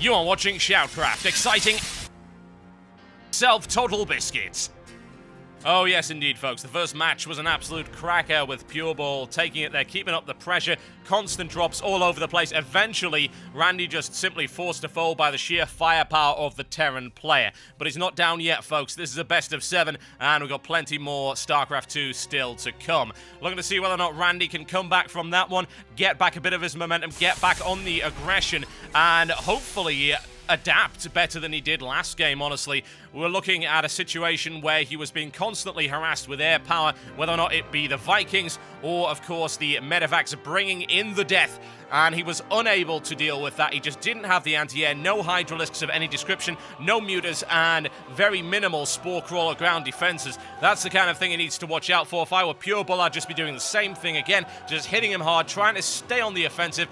You are watching SHOUTcraft, exciting TotalBiscuit. Oh yes indeed folks, the first match was an absolute cracker with Pureball taking it there, keeping up the pressure, constant drops all over the place. Eventually, Randy just simply forced to fold by the sheer firepower of the Terran player. But he's not down yet folks, this is a best of 7 and we've got plenty more StarCraft 2 still to come. Looking to see whether or not Randy can come back from that one, get back a bit of his momentum, get back on the aggression and hopefully adapt better than he did last game, honestly. We're looking at a situation where he was being constantly harassed with air power, whether or not it be the Vikings or, of course, the Medivacs bringing in the death, and he was unable to deal with that. He just didn't have the anti-air, no Hydralisks of any description, no Mutas, and very minimal Spore Crawler ground defenses. That's the kind of thing he needs to watch out for. If I were Pureball, I'd just be doing the same thing again, just hitting him hard, trying to stay on the offensive.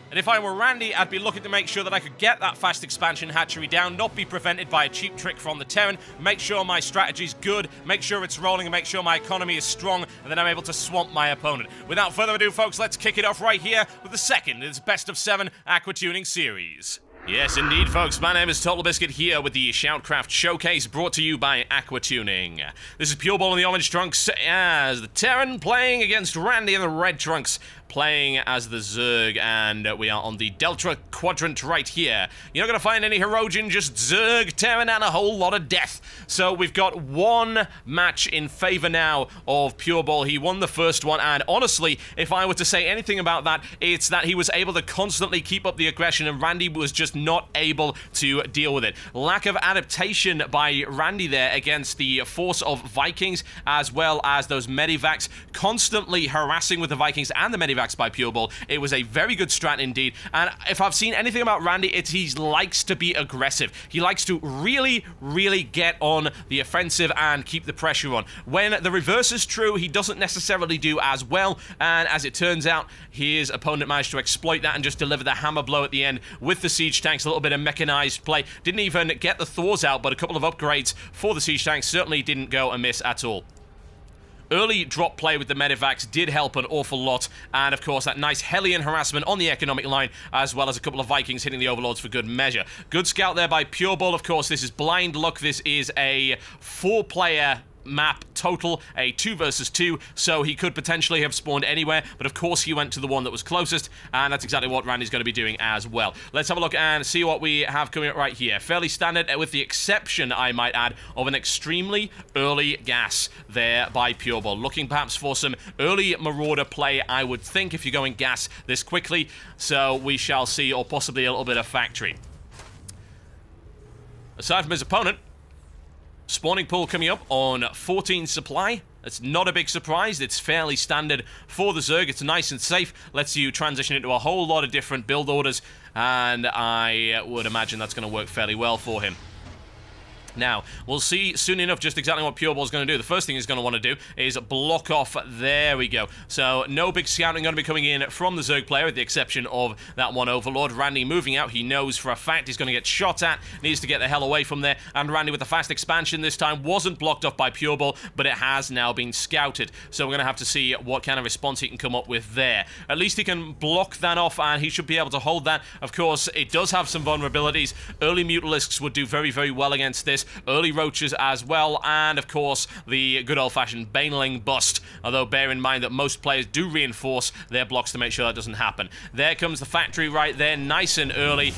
And if I were Randy, I'd be looking to make sure that I could get that fast expansion hatchery down, not be prevented by a cheap trick from the Terran, make sure my strategy's good, make sure it's rolling, and make sure my economy is strong, and then I'm able to swamp my opponent. Without further ado, folks, let's kick it off right here with the second in this best of 7 Aquatuning series. Yes, indeed, folks. My name is TotalBiscuit here with the SHOUTcraft Showcase brought to you by Aquatuning. This is Pureball in the orange trunks as the Terran playing against Randy in the red trunks, playing as the Zerg, and we are on the Delta quadrant right here. You're not going to find any Herojin, just Zerg, Terran, and a whole lot of death. So we've got one match in favor now of Pureball. He won the first one, and honestly, if I were to say anything about that, it's that he was able to constantly keep up the aggression, and Randy was just not able to deal with it. Lack of adaptation by Randy there against the force of Vikings, as well as those Medivacs, constantly harassing with the Vikings and the Medivacs by Pureball. It was a very good strat indeed, and if I've seen anything about Randy, it's he likes to be aggressive. He likes to really get on the offensive and keep the pressure on. When the reverse is true, he doesn't necessarily do as well, and as it turns out, his opponent managed to exploit that and just deliver the hammer blow at the end with the siege tanks, a little bit of mechanized play. Didn't even get the Thors out, but a couple of upgrades for the siege tanks certainly didn't go amiss at all. Early drop play with the Medivacs did help an awful lot, and of course that nice Hellion harassment on the economic line, as well as a couple of Vikings hitting the Overlords for good measure. Good scout there by Pureball. Of course, this is blind luck. This is a 4-player map total, a 2 versus 2, so he could potentially have spawned anywhere, but of course he went to the one that was closest, and that's exactly what Randy's going to be doing as well. Let's have a look and see what we have coming up right here. Fairly standard, with the exception, I might add, of an extremely early gas there by Pureball. Looking perhaps for some early Marauder play, I would think, if you're going gas this quickly, so we shall see, or possibly a little bit of factory. Aside from his opponent, spawning pool coming up on 14 supply. It's not a big surprise. It's fairly standard for the Zerg. It's nice and safe. Lets you transition into a whole lot of different build orders, and I would imagine that's going to work fairly well for him. Now, we'll see soon enough just exactly what Pureball's going to do. The first thing he's going to want to do is block off. There we go. So, no big scouting going to be coming in from the Zerg player, with the exception of that one Overlord. Randy moving out. He knows for a fact he's going to get shot at. Needs to get the hell away from there. And Randy with the fast expansion this time wasn't blocked off by Pureball, but it has now been scouted. So, we're going to have to see what kind of response he can come up with there. At least he can block that off, and he should be able to hold that. Of course, it does have some vulnerabilities. Early Mutalisks would do very well against this. Early Roaches as well, and of course the good old-fashioned Baneling bust, although bear in mind that most players do reinforce their blocks to make sure that doesn't happen. There comes the factory right there, nice and early.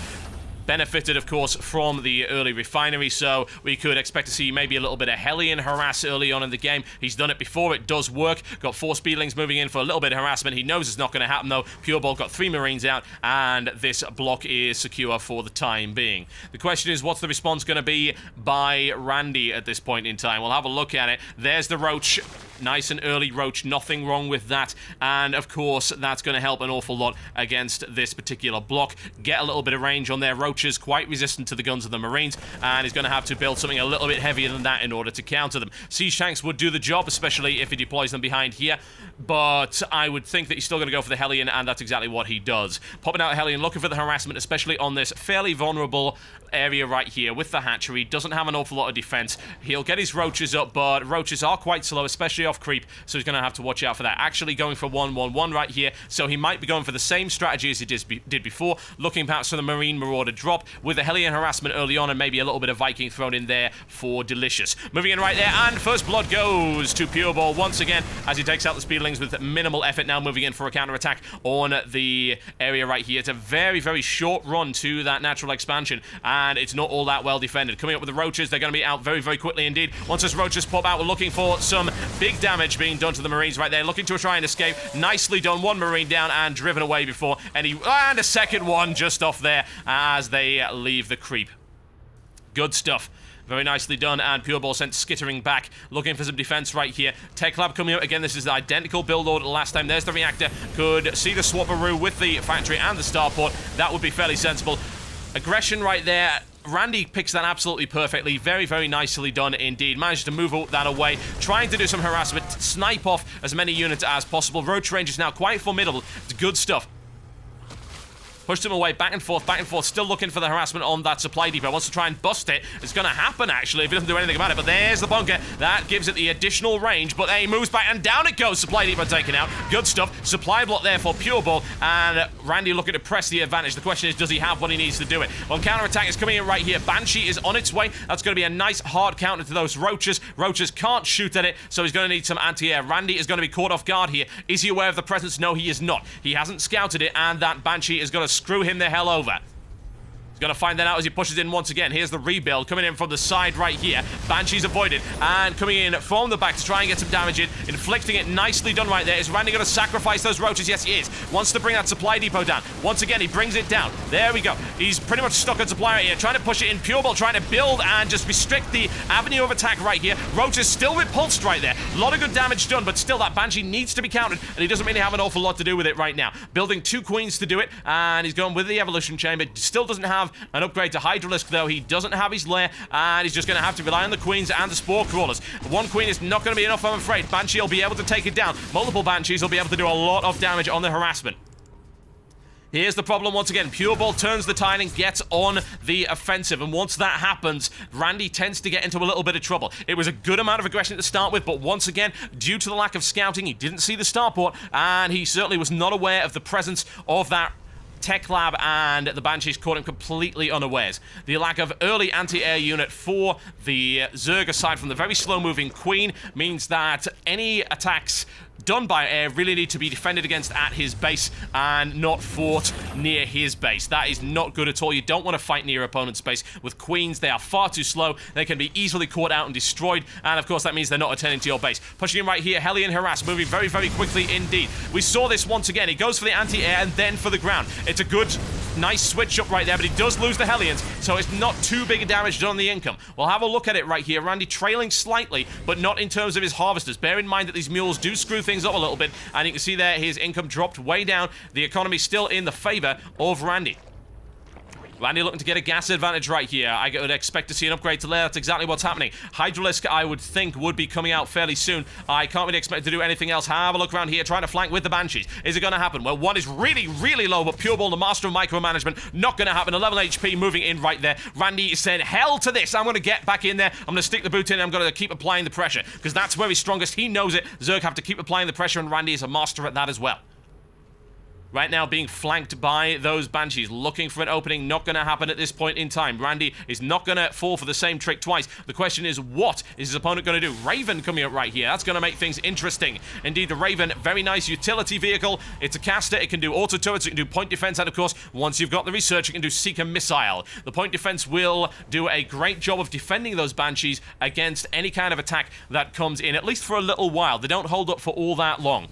Benefited, of course, from the early refinery, so we could expect to see maybe a little bit of Hellion harass early on in the game. He's done it before. It does work. Got 4 Speedlings moving in for a little bit of harassment. He knows it's not going to happen, though. Pureball got 3 Marines out, and this block is secure for the time being. The question is, what's the response going to be by Randy at this point in time? We'll have a look at it. There's the Roach. Nice and early Roach. Nothing wrong with that. And, of course, that's going to help an awful lot against this particular block. Get a little bit of range on their Roach. Quite resistant to the guns of the Marines, and he's going to have to build something a little bit heavier than that in order to counter them. Siege tanks would do the job, especially if he deploys them behind here, but I would think that he's still going to go for the Hellion, and that's exactly what he does. Popping out a Hellion, looking for the harassment, especially on this fairly vulnerable area right here with the hatchery. Doesn't have an awful lot of defense. He'll get his roaches up, but roaches are quite slow, especially off creep, so he's going to have to watch out for that. Actually going for 1-1-1 right here, so he might be going for the same strategy as he did before, looking perhaps for the Marine Marauder drop with the Hellion harassment early on and maybe a little bit of Viking thrown in there for delicious. Moving in right there, and first blood goes to Pureball once again as he takes out the Speedlings with minimal effort. Now moving in for a counter-attack on the area right here. It's a very, very short run to that natural expansion, and it's not all that well defended. Coming up with the roaches, they're going to be out very, very quickly indeed. Once those roaches pop out, we're looking for some big damage being done to the Marines right there, looking to try and escape. Nicely done. One Marine down and driven away before any... And a second one just off there as they leave the creep. Good stuff. Very nicely done, and Pureball sent skittering back, looking for some defense right here. Tech Lab coming out again. This is the identical build order to last time. There's the reactor. Could see the swapperoo with the factory and the starport. That would be fairly sensible. Aggression right there. Randy picks that absolutely perfectly. Very, very nicely done indeed. Managed to move that away, trying to do some harassment, snipe off as many units as possible. Roach range is now quite formidable. It's good stuff. Pushed him away, back and forth, still looking for the harassment on that supply depot. Wants to try and bust it. It's going to happen, actually, if he doesn't do anything about it. But there's the bunker. That gives it the additional range, but he moves back, and down it goes. Supply depot taken out. Good stuff. Supply block there for Pureball, and Randy looking to press the advantage. The question is, does he have what he needs to do it? Well, counterattack is coming in right here. Banshee is on its way. That's going to be a nice hard counter to those roaches. Roaches can't shoot at it, so he's going to need some anti-air. Randy is going to be caught off guard here. Is he aware of the presence? No, he is not. He hasn't scouted it, and that Banshee is going to screw him the hell over. He's going to find that out as he pushes in once again. Here's the rebuild coming in from the side right here. Banshee's avoided, and coming in from the back to try and get some damage in. Inflicting it, nicely done right there. Is Randy going to sacrifice those roaches? Yes, he is. Wants to bring that supply depot down. Once again, he brings it down. There we go. He's pretty much stuck on supply right here, trying to push it in. Pureball trying to build and just restrict the avenue of attack right here. Roaches still repulsed right there. A lot of good damage done, but still that Banshee needs to be countered, and he doesn't really have an awful lot to do with it right now. Building 2 queens to do it, and he's going with the evolution chamber. Still doesn't have an upgrade to Hydralisk, though. He doesn't have his lair, and he's just going to have to rely on the queens and the spore crawlers. 1 queen is not going to be enough, I'm afraid. Banshee will be able to take it down. Multiple Banshees will be able to do a lot of damage on the harassment. Here's the problem once again. Pureball turns the tide and gets on the offensive, and once that happens, Randy tends to get into a little bit of trouble. It was a good amount of aggression to start with, but once again, due to the lack of scouting, he didn't see the starport, and he certainly was not aware of the presence of that Tech Lab, and the Banshees caught him completely unawares. The lack of early anti-air unit for the Zerg, aside from the very slow-moving Queen, means that any attacks done by air really need to be defended against at his base and not fought near his base. That is not good at all. You don't want to fight near your opponent's base with queens. They are far too slow. They can be easily caught out and destroyed, and of course that means they're not attending to your base. Pushing in right here, Hellion harass, moving very, very quickly indeed. We saw this once again. He goes for the anti-air and then for the ground. It's a good, nice switch up right there, but he does lose the Hellions, so it's not too big a damage done on the income. We'll have a look at it right here. Randy trailing slightly, but not in terms of his harvesters. Bear in mind that these mules do screw things up a little bit, and you can see there his income dropped way down. The economy still in the favor of Randy. Randy looking to get a gas advantage right here. I would expect to see an upgrade to lair. That's exactly what's happening. Hydralisk, I would think, would be coming out fairly soon. I can't really expect to do anything else. Have a look around here, trying to flank with the Banshees. Is it going to happen? Well, one is really, really low, but Pureball, the master of micromanagement, not going to happen. 11 HP moving in right there. Randy said, hell to this. I'm going to get back in there. I'm going to stick the boot in, and I'm going to keep applying the pressure, because that's where he's strongest. He knows it. Zerg have to keep applying the pressure, and Randy is a master at that as well. Right now being flanked by those Banshees, looking for an opening. Not going to happen at this point in time. Randy is not going to fall for the same trick twice. The question is, what is his opponent going to do? Raven coming up right here. That's going to make things interesting. Indeed, the Raven, very nice utility vehicle. It's a caster. It can do auto turrets. It can do point defense. And of course, once you've got the research, it can do seeker missile. The point defense will do a great job of defending those Banshees against any kind of attack that comes in, at least for a little while. They don't hold up for all that long.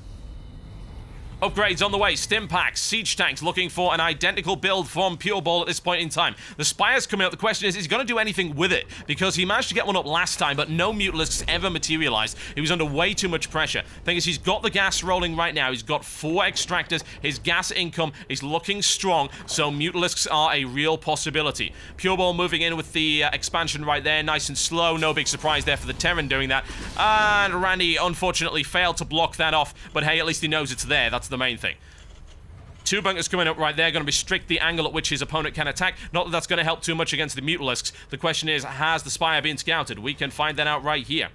Upgrades on the way. Stim packs, siege tanks, looking for an identical build from Pureball at this point in time. The Spire's coming up. The question is he going to do anything with it? Because he managed to get one up last time, but no Mutalisks ever materialized. He was under way too much pressure. Thing is, he's got the gas rolling right now. He's got 4 extractors. His gas income is looking strong, so Mutalisks are a real possibility. Pureball moving in with the expansion right there, nice and slow. No big surprise there for the Terran doing that. And Randy, unfortunately, failed to block that off, but hey, at least he knows it's there. That's the main thing. Two bunkers coming up right there, going to restrict the angle at which his opponent can attack. Not that that's going to help too much against the Mutalisks. The question is, has the Spire been scouted? We can find that out right here.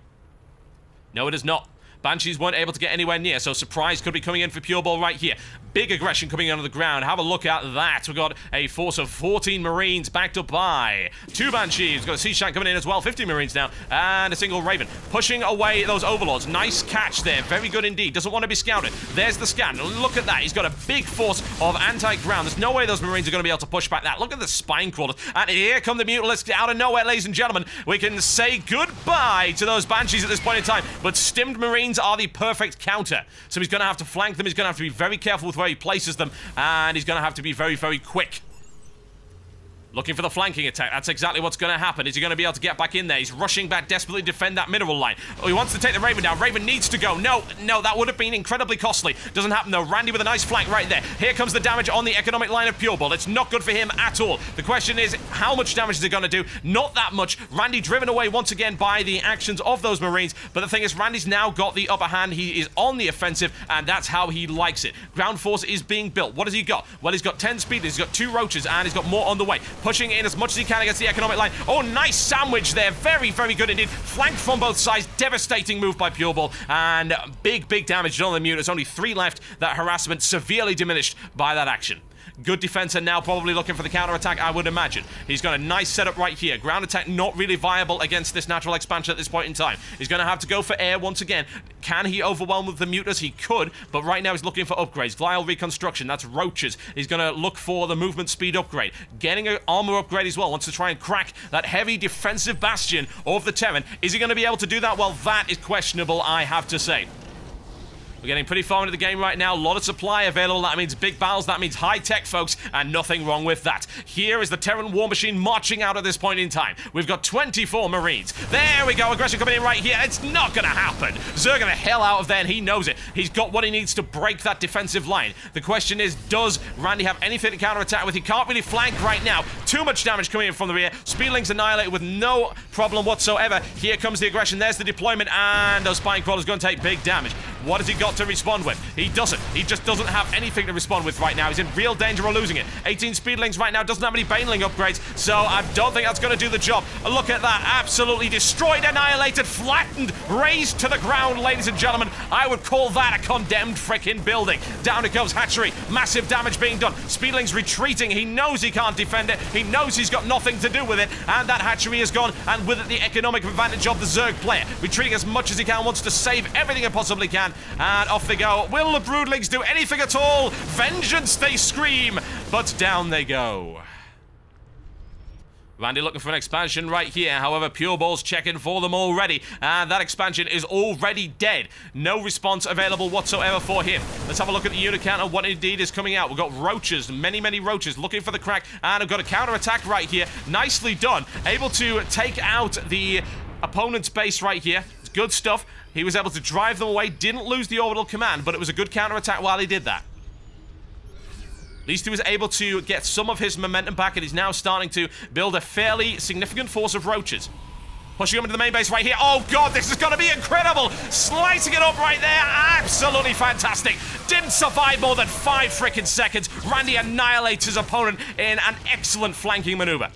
No, it is not. Banshees weren't able to get anywhere near, so surprise could be coming in for Pureball right here. Big aggression coming in on the ground. Have a look at that. We've got a force of 14 Marines backed up by 2 Banshees. We've got a Sea Shank coming in as well. 50 Marines now. And a single Raven. Pushing away those Overlords. Nice catch there. Very good indeed. Doesn't want to be scouted. There's the scan. Look at that. He's got a big force of anti-ground. There's no way those Marines are going to be able to push back that. Look at the spine crawlers. And here come the Mutalisks out of nowhere, ladies and gentlemen. We can say goodbye to those Banshees at this point in time. But stimmed Marines are the perfect counter. So he's going to have to flank them. He's going to have to be very careful with where he places them. And he's going to have to be very, very quick. Looking for the flanking attack. That's exactly what's going to happen. Is he going to be able to get back in there? He's rushing back, desperately defend that mineral line. Oh, he wants to take the Raven down. Raven needs to go. No, that would have been incredibly costly. Doesn't happen though. Randy with a nice flank right there. Here comes the damage on the economic line of Pureball. It's not good for him at all. The question is, how much damage is it going to do? Not that much. Randy driven away once again by the actions of those Marines. But the thing is, Randy's now got the upper hand. He is on the offensive, and that's how he likes it. Ground force is being built. What has he got? Well, he's got 10 speed. He's got 2 roaches, and he's got more on the way. Pushing in as much as he can against the economic line. Oh, nice sandwich there. Very, very good indeed. Flanked from both sides. Devastating move by Pureball. And big, big damage done on the Mute. There's only 3 left. That harassment severely diminished by that action. Good defense, and now probably looking for the counter-attack, I would imagine. He's got a nice setup right here. Ground attack not really viable against this natural expansion at this point in time. He's going to have to go for air once again. Can he overwhelm with the Mutas? He could, but right now he's looking for upgrades. Glial reconstruction, that's roaches. He's going to look for the movement speed upgrade. Getting an armor upgrade as well. Wants to try and crack that heavy defensive bastion of the Terran. Is he going to be able to do that? Well, that is questionable, I have to say. We're getting pretty far into the game right now. A lot of supply available. That means big battles. That means high tech, folks, and nothing wrong with that. Here is the Terran war machine marching out at this point in time. We've got 24 Marines. There we go. Aggression coming in right here. It's not going to happen. Zerg the hell out of there, and he knows it. He's got what he needs to break that defensive line. The question is, does Randy have anything to counterattack with? He can't really flank right now. Too much damage coming in from the rear. Speedlings annihilated with no problem whatsoever. Here comes the aggression. There's the deployment, and those spine crawlers going to take big damage. What has he got to respond with? He doesn't. He just doesn't have anything to respond with right now. He's in real danger of losing it. 18 speedlings right now. Doesn't have any baneling upgrades, so I don't think that's going to do the job. Look at that. Absolutely destroyed, annihilated, flattened, razed to the ground, ladies and gentlemen. I would call that a condemned frickin' building. Down it goes Hatchery. Massive damage being done. Speedlings retreating. He knows he can't defend it. He knows he's got nothing to do with it, and that Hatchery is gone, and with it the economic advantage of the Zerg player. Retreating as much as he can, wants to save everything he possibly can. And off they go. Will the Broodlings do anything at all? Vengeance, they scream. But down they go. Randy looking for an expansion right here. However, Pureball's checking for them already. And that expansion is already dead. No response available whatsoever for him. Let's have a look at the unit count and what indeed is coming out. We've got roaches, many, many roaches looking for the crack. And I've got a counter-attack right here. Nicely done. Able to take out the opponent's base right here. It's good stuff. He was able to drive them away, didn't lose the orbital command, but it was a good counter-attack while he did that. At least he was able to get some of his momentum back, and he's now starting to build a fairly significant force of roaches. Pushing him into the main base right here. Oh, God, this is going to be incredible. Slicing it up right there. Absolutely fantastic. Didn't survive more than 5 freaking seconds. Randy annihilates his opponent in an excellent flanking maneuver.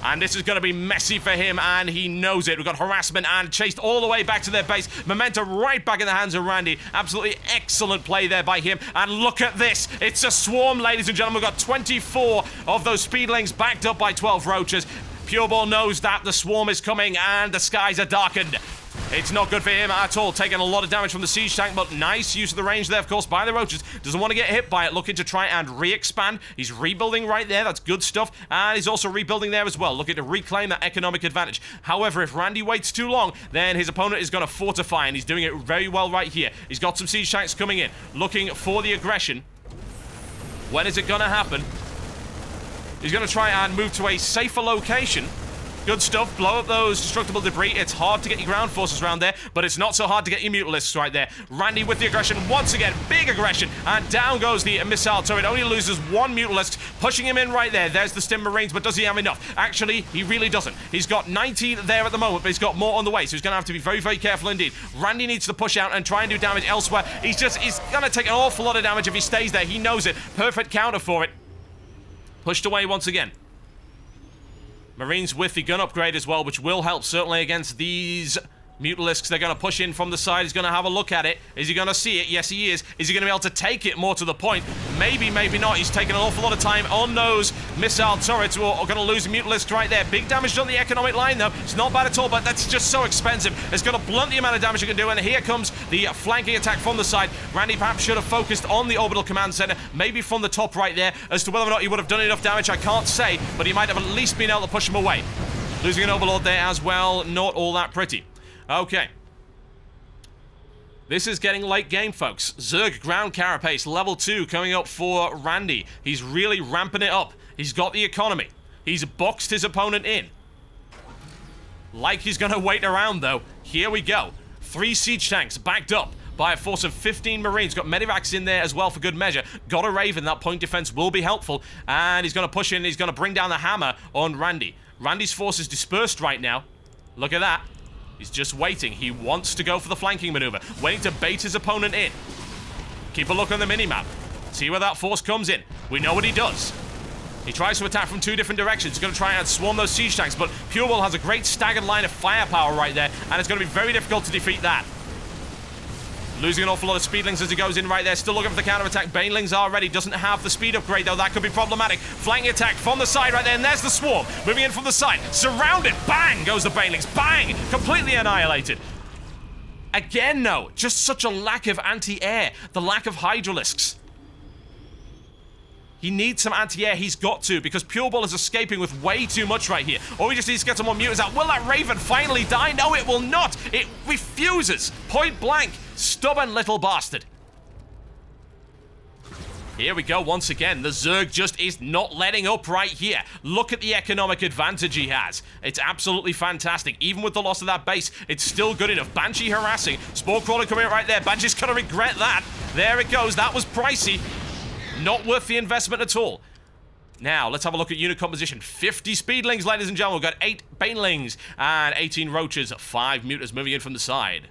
And this is going to be messy for him, and he knows it. We've got harassment and chased all the way back to their base. Momentum right back in the hands of Randy. Absolutely excellent play there by him. And look at this. It's a swarm, ladies and gentlemen. We've got 24 of those speedlings backed up by 12 roaches. Pureball knows that the swarm is coming, and the skies are darkened. It's not good for him at all. Taking a lot of damage from the siege tank, but nice use of the range there, of course, by the roaches. Doesn't want to get hit by it. Looking to try and re-expand. He's rebuilding right there. That's good stuff. And he's also rebuilding there as well. Looking to reclaim that economic advantage. However, if Randy waits too long, then his opponent is going to fortify, and he's doing it very well right here. He's got some siege tanks coming in. Looking for the aggression. When is it going to happen? He's going to try and move to a safer location. Good stuff. Blow up those destructible debris. It's hard to get your ground forces around there, but it's not so hard to get your Mutalisks right there. Randy with the aggression once again. Big aggression. And down goes the missile turret. Only loses one Mutalisk, pushing him in right there. There's the Stim Marines, but does he have enough? Actually, he really doesn't. He's got 19 there at the moment, but he's got more on the way, so he's going to have to be very, very careful indeed. Randy needs to push out and try and do damage elsewhere. He's going to take an awful lot of damage if he stays there. He knows it. Perfect counter for it. Pushed away once again. Marines with the gun upgrade as well, which will help certainly against these Mutalisks. They're going to push in from the side. He's going to have a look at it. Is he going to see it? Yes, he is. Is he going to be able to take it more to the point? Maybe, maybe not. He's taking an awful lot of time on those missile turrets. We're going to lose Mutalisks right there. Big damage on the economic line, though. It's not bad at all, but that's just so expensive. It's going to blunt the amount of damage it can do, and here comes the flanking attack from the side. Randy perhaps should have focused on the orbital command center, maybe from the top right there. As to whether or not he would have done enough damage, I can't say, but he might have at least been able to push him away. Losing an Overlord there as well, not all that pretty. Okay. This is getting late game, folks. Zerg ground carapace, level 2, coming up for Randy. He's really ramping it up. He's got the economy. He's boxed his opponent in. Like he's going to wait around, though. Here we go. 3 siege tanks backed up by a force of 15 Marines. Got Medivacs in there as well for good measure. Got a Raven. That point defense will be helpful. And he's going to push in. He's going to bring down the hammer on Randy. Randy's force is dispersed right now. Look at that. He's just waiting. He wants to go for the flanking maneuver. Waiting to bait his opponent in. Keep a look on the minimap. See where that force comes in. We know what he does. He tries to attack from 2 different directions. He's going to try and swarm those siege tanks, but Pureball has a great staggered line of firepower right there, and it's going to be very difficult to defeat that. Losing an awful lot of speedlings as he goes in right there. Still looking for the counter-attack. Banelings are ready. Doesn't have the speed upgrade, though. That could be problematic. Flanking attack from the side right there. And there's the swarm. Moving in from the side. Surrounded. Bang goes the Banelings. Bang! Completely annihilated. Again, no. Just such a lack of anti-air. The lack of Hydralisks. He needs some anti-air. He's got to, because Pureball is escaping with way too much right here. All he just needs to get some more mutants out. Will that Raven finally die? No, it will not. It refuses. Point blank. Stubborn little bastard. Here we go once again. The Zerg just is not letting up right here. Look at the economic advantage he has. It's absolutely fantastic. Even with the loss of that base, it's still good enough. Banshee harassing. Spore Crawler coming out right there. Banshee's gonna regret that. There it goes. That was pricey. Not worth the investment at all. Now, let's have a look at unit composition. 50 speedlings, ladies and gentlemen. We've got 8 banelings and 18 roaches. 5 mutants moving in from the side.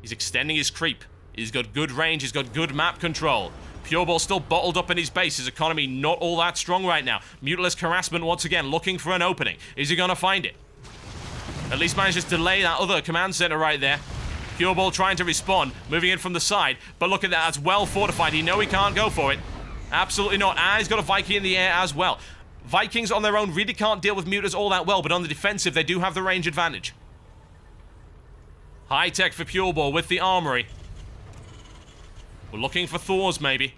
He's extending his creep. He's got good range. He's got good map control. Pureball still bottled up in his base. His economy not all that strong right now. Mutalisk harassment once again, looking for an opening. Is he going to find it? At least manages to delay that other command center right there. Pureball trying to respawn, moving in from the side. But look at that, that's well fortified. He know he can't go for it. Absolutely not. And he's got a Viking in the air as well. Vikings on their own really can't deal with mutants all that well, but on the defensive, they do have the range advantage. High tech for Pureball with the armory. We're looking for Thors, maybe.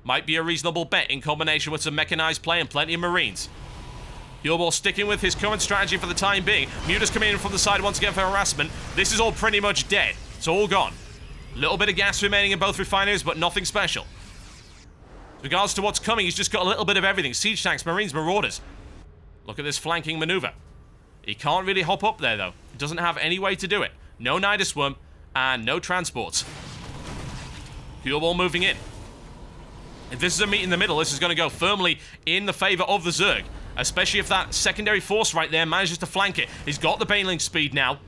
Might be a reasonable bet in combination with some mechanized play and plenty of Marines. Pureball sticking with his current strategy for the time being. Mutas coming in from the side once again for harassment. This is all pretty much dead. It's all gone. Little bit of gas remaining in both refineries, but nothing special. With regards to what's coming, he's just got a little bit of everything. Siege tanks, Marines, Marauders. Look at this flanking maneuver. He can't really hop up there, though. He doesn't have any way to do it. No Nidusworm, and no transports. Pureball moving in. If this is a meet in the middle, this is going to go firmly in the favor of the Zerg. Especially if that secondary force right there manages to flank it. He's got the Baneling speed now.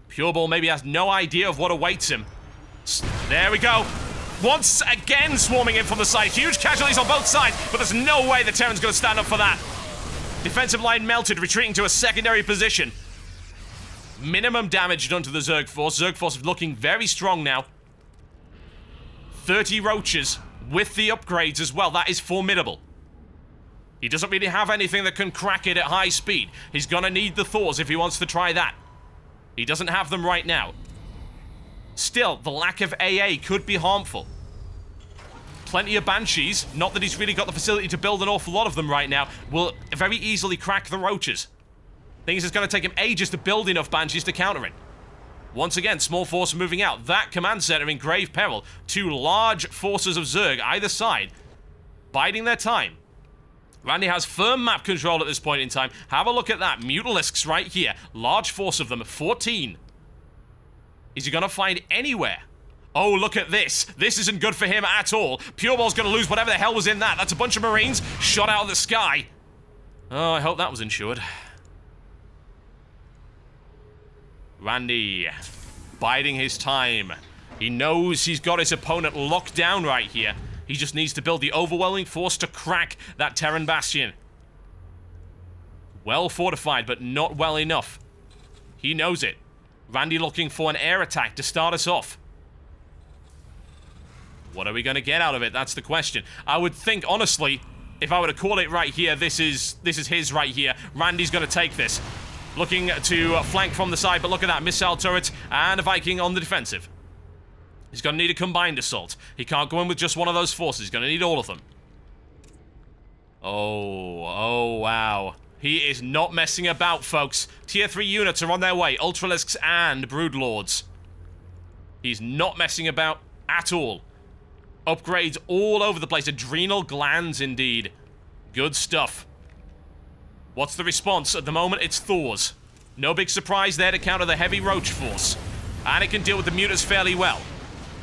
Pureball maybe has no idea of what awaits him. There we go. Once again swarming in from the side. Huge casualties on both sides, but there's no way the Terran's going to stand up for that. Defensive line melted, retreating to a secondary position. Minimum damage done to the Zerg force. Zerg force looking very strong now. 30 roaches with the upgrades as well. That is formidable. He doesn't really have anything that can crack it at high speed. He's gonna need the Thors if he wants to try that. He doesn't have them right now. Still, the lack of AA could be harmful. Plenty of Banshees, not that he's really got the facility to build an awful lot of them right now, will very easily crack the roaches. Things it's going to take him ages to build enough Banshees to counter it. Once again, small force moving out. That command center in grave peril. 2 large forces of Zerg either side, biding their time. Randy has firm map control at this point in time. Have a look at that. Mutalisks right here. Large force of them. 14. Is he going to find anywhere? Oh, look at this. This isn't good for him at all. Pureball's going to lose whatever the hell was in that. That's a bunch of Marines shot out of the sky. Oh, I hope that was insured. Randy biding his time. He knows he's got his opponent locked down right here. He just needs to build the overwhelming force to crack that Terran bastion. Well fortified, but not well enough. He knows it. Randy looking for an air attack to start us off. What are we going to get out of it? That's the question. I would think, honestly, if I were to call it right here, this is his right here. Randy's going to take this. Looking to flank from the side, but look at that. Missile turret and a Viking on the defensive. He's going to need a combined assault. He can't go in with just one of those forces. He's going to need all of them. Oh, wow. He is not messing about, folks. Tier 3 units are on their way. Ultralisks and Broodlords. He's not messing about at all. Upgrades all over the place. Adrenal glands, indeed. Good stuff. What's the response? At the moment, it's Thors. No big surprise there to counter the heavy roach force. And it can deal with the mutas fairly well.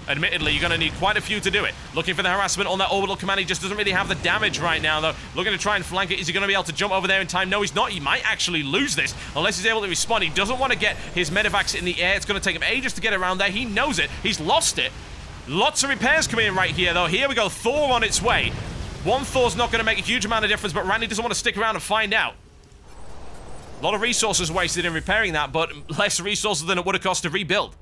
Admittedly, you're going to need quite a few to do it. Looking for the harassment on that orbital command. He just doesn't really have the damage right now, though. Looking to try and flank it. Is he going to be able to jump over there in time? No, he's not. He might actually lose this unless he's able to respond. He doesn't want to get his medevacs in the air. It's going to take him ages to get around there. He knows it. He's lost it. Lots of repairs coming in right here, though. Here we go. Thor on its way. One Thor's not going to make a huge amount of difference, but Randy doesn't want to stick around and find out. A lot of resources wasted in repairing that, but less resources than it would have cost to rebuild.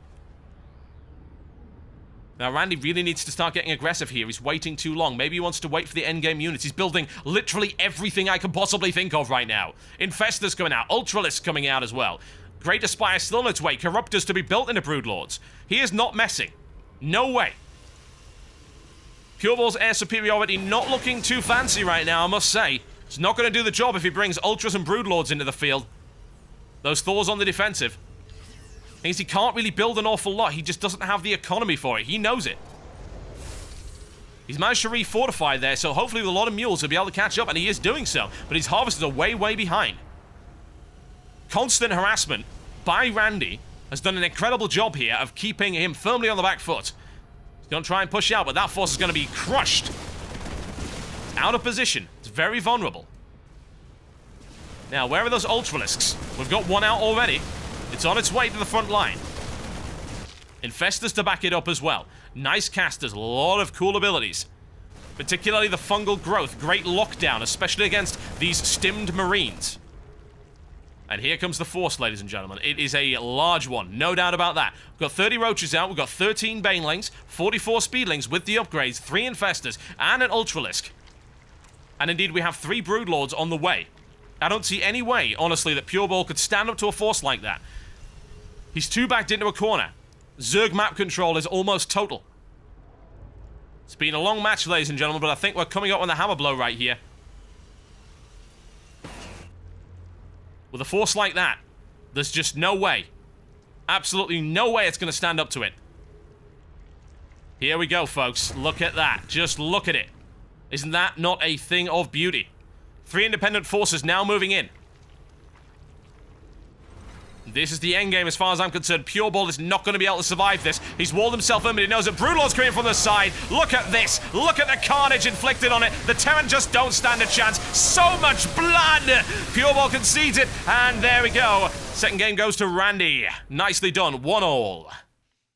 Now, Randy really needs to start getting aggressive here. He's waiting too long. Maybe he wants to wait for the endgame units. He's building literally everything I can possibly think of right now. Infestors coming out. Ultralisks coming out as well. Great Aspire still on its way. Corruptors to be built into Broodlords. He is not messing. No way. Pureball's air superiority not looking too fancy right now, I must say. It's not going to do the job if he brings Ultras and Broodlords into the field. Those Thors on the defensive. Means he can't really build an awful lot. He just doesn't have the economy for it. He knows it. He's managed to refortify there, so hopefully with a lot of mules he'll be able to catch up, and he is doing so. But his harvesters are way, way behind. Constant harassment by Randy has done an incredible job here of keeping him firmly on the back foot. He's going to try and push out, but that force is going to be crushed. Out of position. It's very vulnerable. Now, where are those Ultralisks? We've got one out already. It's on its way to the front line. Infestors to back it up as well. Nice casters, a lot of cool abilities. Particularly the fungal growth, great lockdown, especially against these stimmed Marines. And here comes the force, ladies and gentlemen. It is a large one, no doubt about that. We've got 30 roaches out, we've got 13 banelings, 44 speedlings with the upgrades, 3 infestors, and an ultralisk. And indeed, we have 3 broodlords on the way. I don't see any way, honestly, that Pureball could stand up to a force like that. He's too backed into a corner. Zerg map control is almost total. It's been a long match, ladies and gentlemen, but I think we're coming up on the hammer blow right here. With a force like that, there's just no way. Absolutely no way it's going to stand up to it. Here we go, folks. Look at that. Just look at it. Isn't that not a thing of beauty? 3 independent forces now moving in. This is the endgame as far as I'm concerned. Pureball is not going to be able to survive this. He's walled himself in, but he knows that Broodlord's coming from the side. Look at this. Look at the carnage inflicted on it. The Terran just don't stand a chance. So much blood. Pureball concedes it, and there we go. Second game goes to Randy. Nicely done. 1-all.